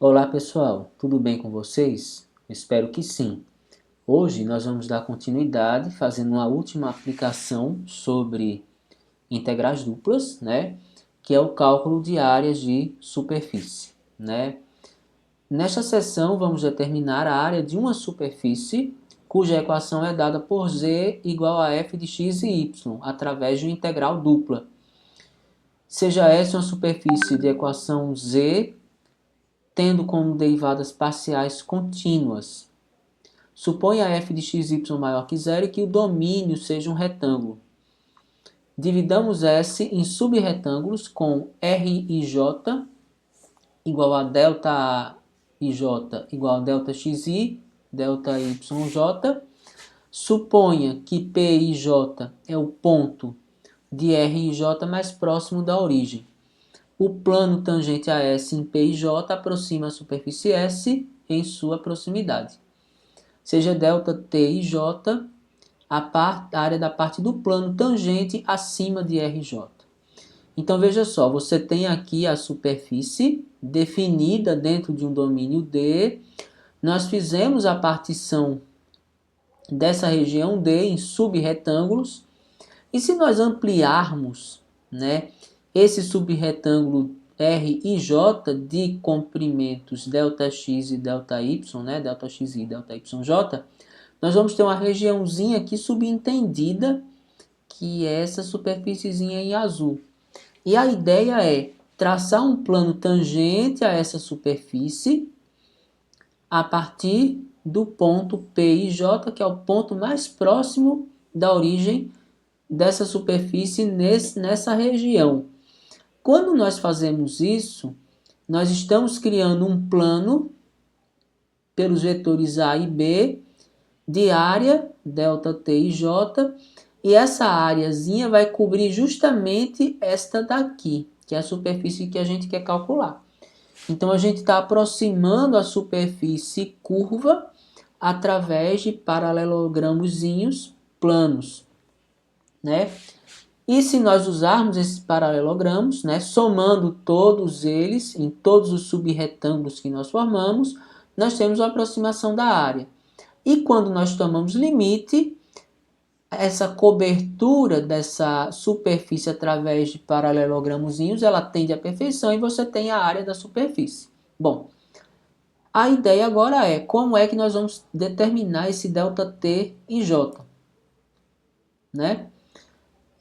Olá pessoal, tudo bem com vocês? Espero que sim. Hoje nós vamos dar continuidade fazendo uma última aplicação sobre integrais duplas, né? Que é o cálculo de áreas de superfície, né? Nesta seção vamos determinar a área de uma superfície cuja equação é dada por z igual a f de x e y através de uma integral dupla. Seja essa uma superfície de equação z tendo como derivadas parciais contínuas. Suponha f de xy maior que zero e que o domínio seja um retângulo. Dividamos S em subretângulos com R e J igual a delta IJ igual a delta XI, delta YJ. Suponha que P e J é o ponto de R e J mais próximo da origem. O plano tangente a S em P e J aproxima a superfície S em sua proximidade. Seja ΔT e J a área da parte do plano tangente acima de RJ. Então veja só, você tem aqui a superfície definida dentro de um domínio D. Nós fizemos a partição dessa região D em subretângulos. E se nós ampliarmos, né, esse subretângulo R e J de comprimentos ΔX e ΔY, né, ΔX e ΔYJ, nós vamos ter uma regiãozinha aqui subentendida, que é essa superfíciezinha em azul. E a ideia é traçar um plano tangente a essa superfície a partir do ponto P e J, que é o ponto mais próximo da origem dessa superfície nessa região. Quando nós fazemos isso, nós estamos criando um plano pelos vetores A e B de área, ΔT e J, e essa áreazinha vai cobrir justamente esta daqui, que é a superfície que a gente quer calcular. Então a gente está aproximando a superfície curva através de paralelogramozinhos planos, né? E se nós usarmos esses paralelogramos, né, somando todos eles em todos os subretângulos que nós formamos, nós temos a aproximação da área. E quando nós tomamos limite, essa cobertura dessa superfície através de paralelogramozinhos, ela tende à perfeição e você tem a área da superfície. Bom, a ideia agora é como é que nós vamos determinar esse ΔT e J, né?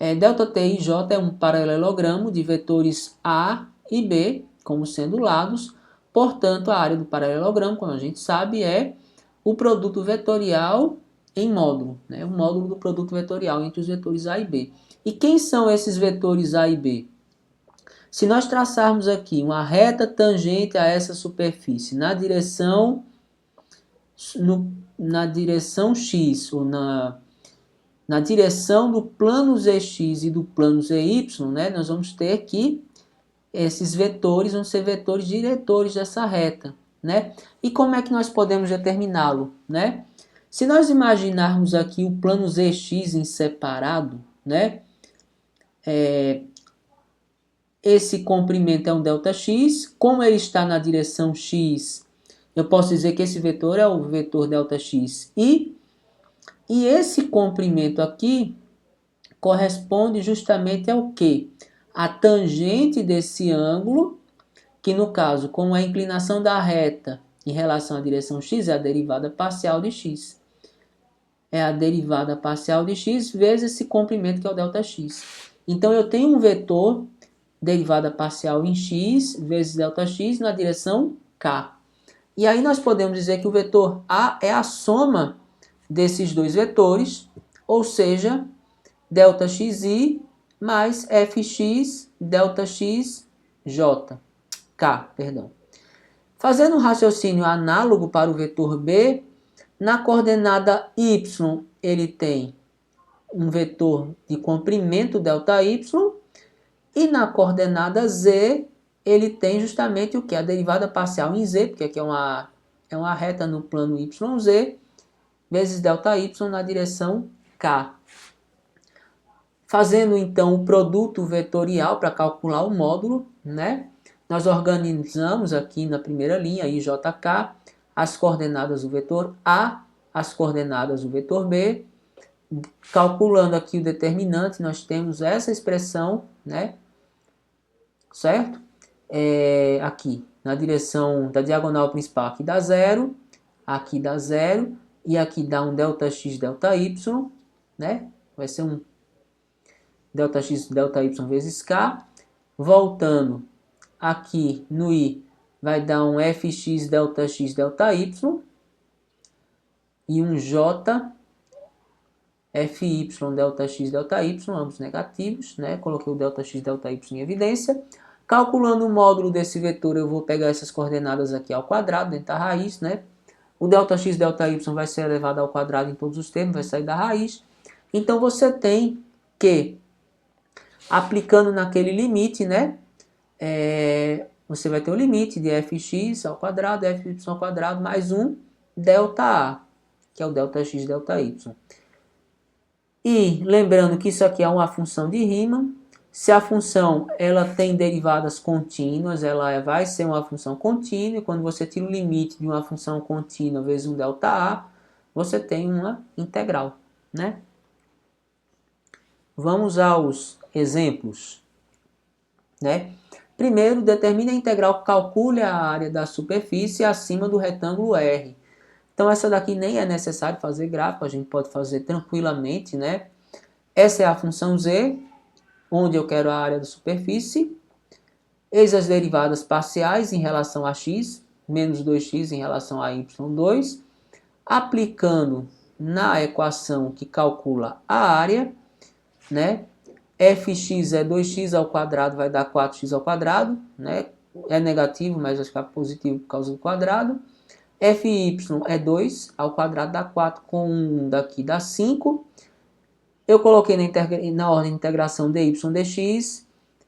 ΔT e J é um paralelogramo de vetores A e B como sendo lados, portanto a área do paralelogramo, como a gente sabe, é o produto vetorial em módulo, né? O módulo do produto vetorial entre os vetores A e B. E quem são esses vetores A e B? Se nós traçarmos aqui uma reta tangente a essa superfície na direção X, ou na direção do plano ZX e do plano ZY, né, nós vamos ter que esses vetores vão ser vetores diretores dessa reta, né? E como é que nós podemos determiná-lo, né? Se nós imaginarmos aqui o plano ZX em separado, né? Esse comprimento é um ΔX, como ele está na direção X, eu posso dizer que esse vetor é o vetor ΔX e esse comprimento aqui corresponde justamente ao quê? A tangente desse ângulo, que no caso, como a inclinação da reta em relação à direção x, é a derivada parcial de x. É a derivada parcial de x vezes esse comprimento que é o ΔX. Então eu tenho um vetor derivada parcial em x vezes ΔX na direção k. E aí nós podemos dizer que o vetor A é a soma desses dois vetores, ou seja, ΔXi mais Fx ΔXj, k. Fazendo um raciocínio análogo para o vetor B, na coordenada y ele tem um vetor de comprimento ΔY e na coordenada z ele tem justamente o que? A derivada parcial em z, porque aqui é uma reta no plano YZ, vezes ΔY na direção k. Fazendo então o produto vetorial para calcular o módulo, né? nós organizamos aqui na primeira linha, IJK, as coordenadas do vetor A, as coordenadas do vetor B. Calculando aqui o determinante, nós temos essa expressão, né? Certo? Aqui, na direção da diagonal principal, aqui dá 0, aqui dá 0, e aqui dá um ΔX, ΔY, né? Vai ser um ΔX, ΔY vezes K. Voltando aqui no I, vai dar um FX, ΔX, ΔY, e um J, FY, ΔX, ΔY, ambos negativos, né? Coloquei o ΔX, ΔY em evidência. Calculando o módulo desse vetor, eu vou pegar essas coordenadas aqui ao quadrado, dentro da raiz, né? O ΔX, ΔY vai ser elevado ao quadrado em todos os termos, vai sair da raiz. Então, você tem que, aplicando naquele limite, né? Você vai ter o limite de fx ao quadrado, fy ao quadrado, mais um ΔA, que é o ΔX, ΔY. E lembrando que isso aqui é uma função de Riemann. Se a função ela tem derivadas contínuas, ela vai ser uma função contínua. E quando você tira o limite de uma função contínua vezes um ΔA, você tem uma integral, né? Vamos aos exemplos, né? Primeiro, determine a integral que calcule a área da superfície acima do retângulo R. Então, essa daqui nem é necessário fazer gráfico, a gente pode fazer tranquilamente, né? Essa é a função z, onde eu quero a área da superfície. Eis as derivadas parciais em relação a x, menos 2x em relação a y2. Aplicando na equação que calcula a área, né? Fx é 2x ao quadrado, vai dar 4x ao quadrado, né? É negativo, mas vai ficar positivo por causa do quadrado. Fy é 2 ao quadrado dá 4, com 1 daqui dá 5. Eu coloquei na ordem de integração dy dx,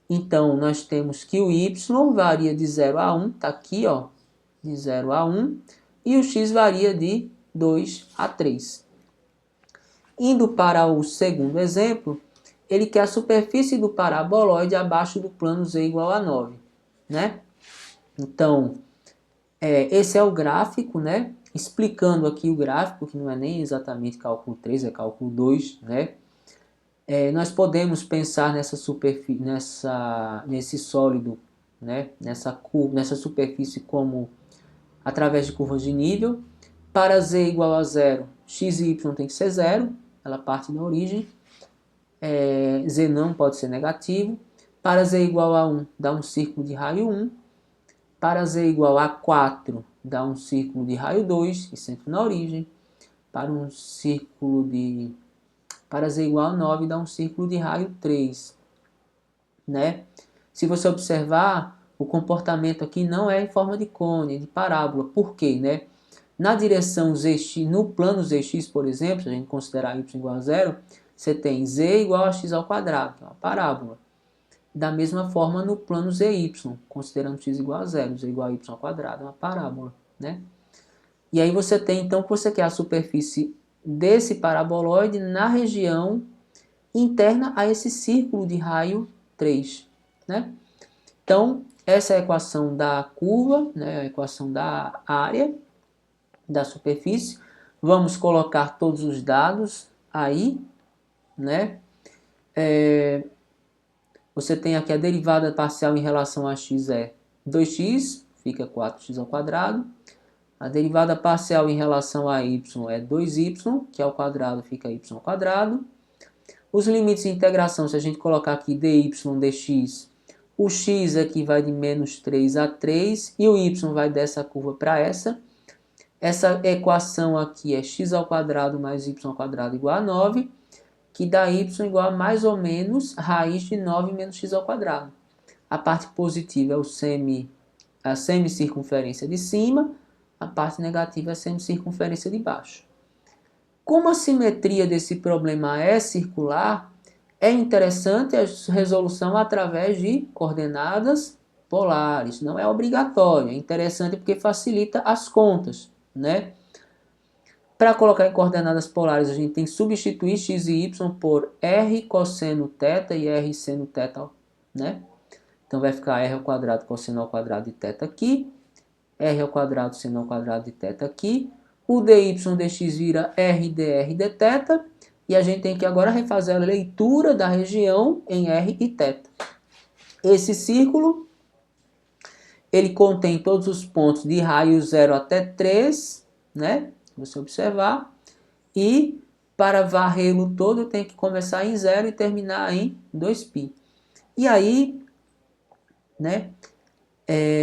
então nós temos que o y varia de 0 a 1, está aqui, ó, de 0 a 1, e o x varia de 2 a 3. Indo para o segundo exemplo, ele quer a superfície do paraboloide abaixo do plano z igual a 9, né? Então, esse é o gráfico, né? Explicando aqui o gráfico, que não é nem exatamente cálculo 3, é cálculo 2, né? Nós podemos pensar nessa superfície, nesse sólido, né? Nessa superfície como através de curvas de nível. Para z igual a 0, x e y tem que ser 0, ela parte da origem. Z não pode ser negativo. Para z igual a 1, dá um círculo de raio 1. Para z igual a 4, dá um círculo de raio 2, e sempre na origem. Para z igual a 9, dá um círculo de raio 3. Né? Se você observar, o comportamento aqui não é em forma de cone, é de parábola. Por quê? Né? Na direção zx, no plano zx, por exemplo, se a gente considerar y igual a 0, você tem z igual a x ao quadrado, que é uma parábola. Da mesma forma no plano zy, considerando x igual a 0, z igual a y ao quadrado, é uma parábola, né? E aí você tem, então, que você quer a superfície desse paraboloide na região interna a esse círculo de raio 3, né? Então, essa é a equação da curva, né? A equação da área da superfície. Vamos colocar todos os dados aí, né? Você tem aqui a derivada parcial em relação a x é 2x, fica 4x ao quadrado. A derivada parcial em relação a y é 2y, que ao quadrado fica y ao quadrado. Os limites de integração, se a gente colocar aqui dy dx, o x aqui vai de menos 3 a 3 e o y vai dessa curva para essa. Essa equação aqui é x ao quadrado mais y ao quadrado igual a 9, que dá y igual a mais ou menos raiz de 9 menos x ao quadrado. A parte positiva é a semicircunferência de cima, a parte negativa é a semicircunferência de baixo. Como a simetria desse problema é circular, é interessante a resolução através de coordenadas polares. Não é obrigatório, é interessante porque facilita as contas, né? Para colocar em coordenadas polares, a gente tem que substituir x e y por r cosseno θ e r seno θ, né? Então vai ficar r ao quadrado cosseno ao quadrado de θ aqui, r ao quadrado seno ao quadrado de θ aqui, o dy dx vira r dr dθ, e a gente tem que agora refazer a leitura da região em r e θ. Esse círculo, ele contém todos os pontos de raio 0 até 3, né? Se você observar. E para varrê-lo todo, eu tenho que começar em 0 e terminar em 2π. E aí, né?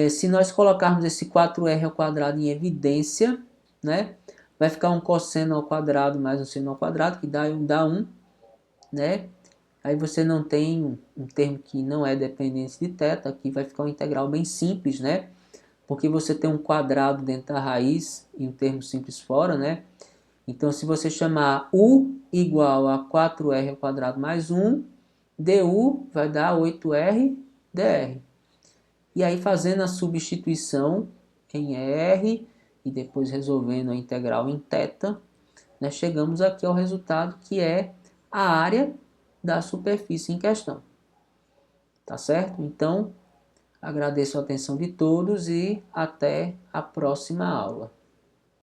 Se nós colocarmos esse 4r ao quadrado em evidência, né? Vai ficar um cosseno ao quadrado mais um seno ao quadrado, que dá 1, né? Aí você não tem um termo que não é dependente de θ, aqui vai ficar uma integral bem simples, né? Porque você tem um quadrado dentro da raiz e um termo simples fora, né? Então, se você chamar u igual a 4r ao quadrado mais 1, du vai dar 8r dr. E aí, fazendo a substituição em r e depois resolvendo a integral em θ, nós chegamos aqui ao resultado que é a área da superfície em questão. Tá certo? Então, agradeço a atenção de todos e até a próxima aula.